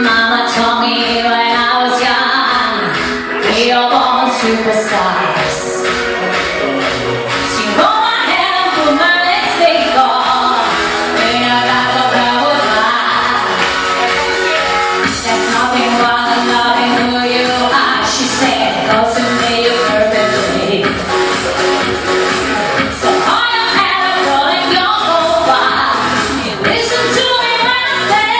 Mama told me when I was young, we are born superstars. So go ahead and put my lipstick on, when I got the girl with mine. There's nothing wrong with loving who you are, she said, close to me you perfectly. So hold your head up, rolling your profile, you listen to me when I say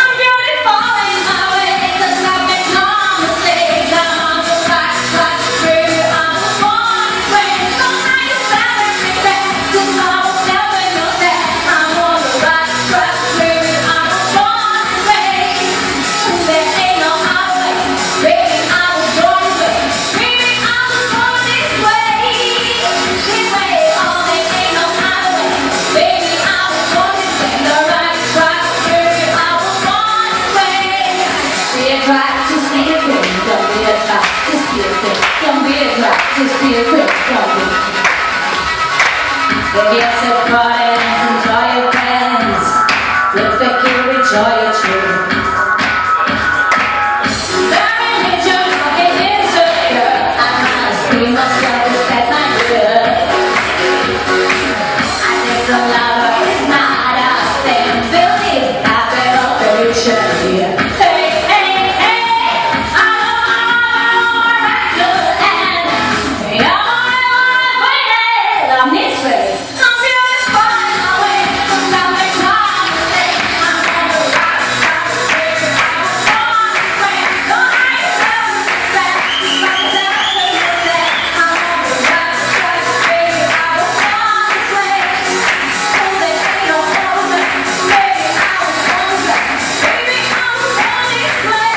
I'm beautiful in my way, 'cause I've made no mistakes. I'm on the right track, baby, I was born this way. So now you better regret, 'cause I was never your dad. I'm on the right track, baby, I was born this way. There ain't no other way, baby, I was born this way. Baby, I was born this way. This way, oh, there ain't no other way, baby, I was born this way. The right track, baby, I was born this way. Be a track, just be a queen. Don't be a track, just be a queen. Don't be a track, just be a queen. Don't be. Give yourself parties, enjoy your friends. Live the cure, enjoy your truth. Very nature, fucking insecure. I must be myself, respect my good. I think the lover is not a thing. Building capital pollution here. Hey, hey, hey, I know where I could end. You're my waiting. I'm this way. I'm beautiful in my way. 'Cause I make no mistake. I'm on the right track, baby, I was born this way. So I never regret, 'cause I never regret. I'm on the right track, baby, I was born this way. So there ain't no other way, baby, I was born this way. Baby, I was born this way.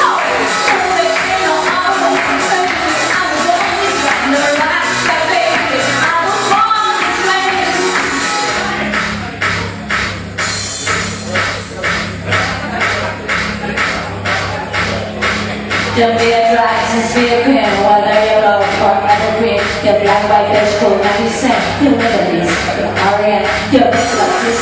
Oh, so there ain't no other way, baby, I was born this way. The right track, baby, I was born this way. Don't be a drag, just be a queen. Whether you're low or evergreen, you're black, white, beige, cool, 90 cent. You're melodies, you're Orient, you're best like this.